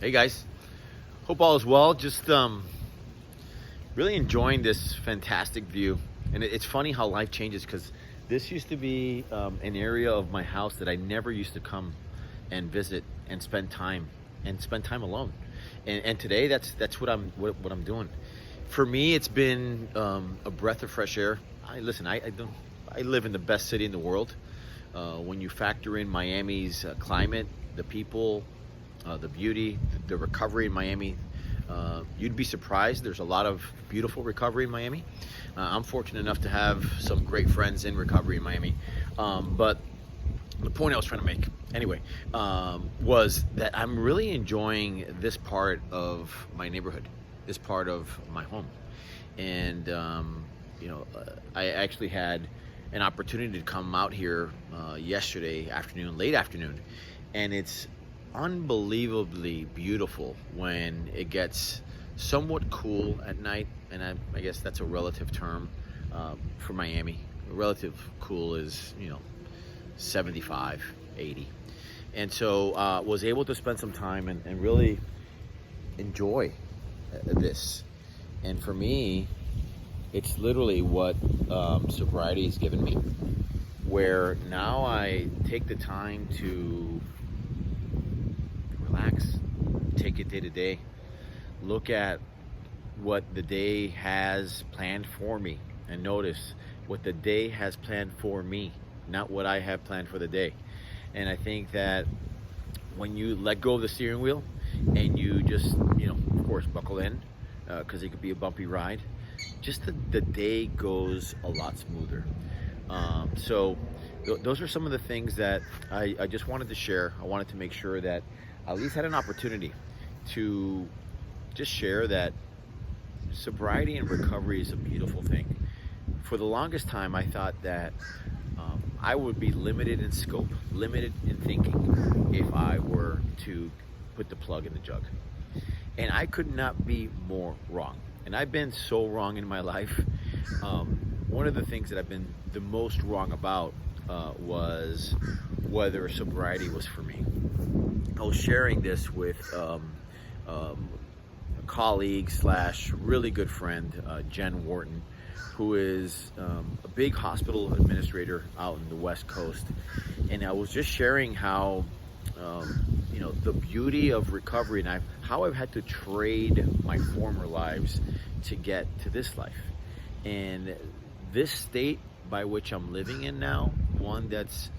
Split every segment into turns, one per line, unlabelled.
Hey guys, hope all is well. Just really enjoying this fantastic view, and it's funny how life changes because this used to be an area of my house that I never used to come and visit and spend time alone. And today that's what I'm doing. For me, it's been a breath of fresh air. I live in the best city in the world. When you factor in Miami's climate, the people, the beauty, the recovery in Miami, you'd be surprised. There's a lot of beautiful recovery in Miami. I'm fortunate enough to have some great friends in recovery in Miami. But the point I was trying to make, anyway, was that I'm really enjoying this part of my neighborhood, this part of my home. And, I actually had an opportunity to come out here yesterday afternoon, late afternoon, and it's unbelievably beautiful when it gets somewhat cool at night. And I guess that's a relative term for Miami. Relative cool is 75, 80. And so was able to spend some time and really enjoy this. And for me, it's literally what sobriety has given me, where now I take the time to relax, take it day to day, look at what the day has planned for me, and notice what the day has planned for me, not what I have planned for the day. And I think that when you let go of the steering wheel and you just, of course, buckle in, because it could be a bumpy ride, just the day goes a lot smoother. Those are some of the things that I just wanted to share. I wanted to make sure that I at least had an opportunity to just share that sobriety and recovery is a beautiful thing. For the longest time, I thought that I would be limited in scope, limited in thinking, if I were to put the plug in the jug. And I could not be more wrong. And I've been so wrong in my life. One of the things that I've been the most wrong about was whether sobriety was for me. I was sharing this with a colleague / really good friend, Jen Wharton, who is a big hospital administrator out in the West Coast. And I was just sharing how, the beauty of recovery and how I've had to trade my former lives to get to this life. And this state by which I'm living in now, one that's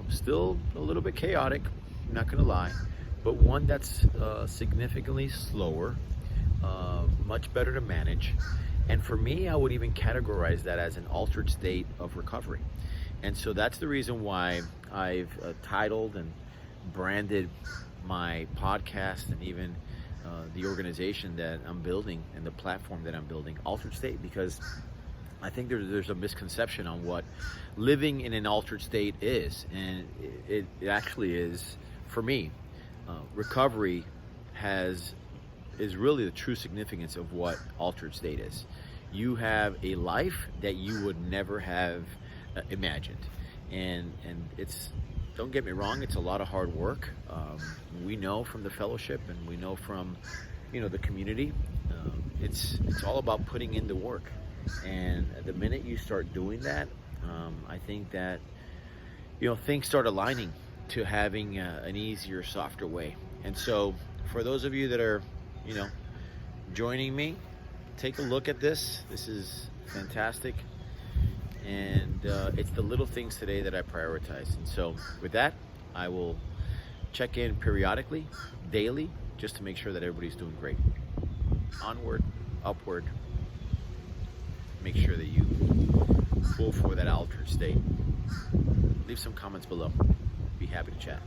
still a little bit chaotic, I'm not gonna lie, but one that's significantly slower, much better to manage. And for me, I would even categorize that as an altered state of recovery. And so that's the reason why I've titled and branded my podcast and even the organization that I'm building and the platform that I'm building, Altered State, because I think there's a misconception on what living in an altered state is. And it actually is, for me, recovery is really the true significance of what altered state is. You have a life that you would never have imagined. And it's, don't get me wrong, it's a lot of hard work. We know from the fellowship and we know from, the community, it's all about putting in the work. And the minute you start doing that, I think that, things start aligning to having an easier, softer way. And so for those of you that are, joining me, take a look at this. This is fantastic. And it's the little things today that I prioritize. And so with that, I will check in periodically, daily, just to make sure that everybody's doing great. Onward, upward. Make sure that you go for that altered state. Leave some comments below. Be happy to chat.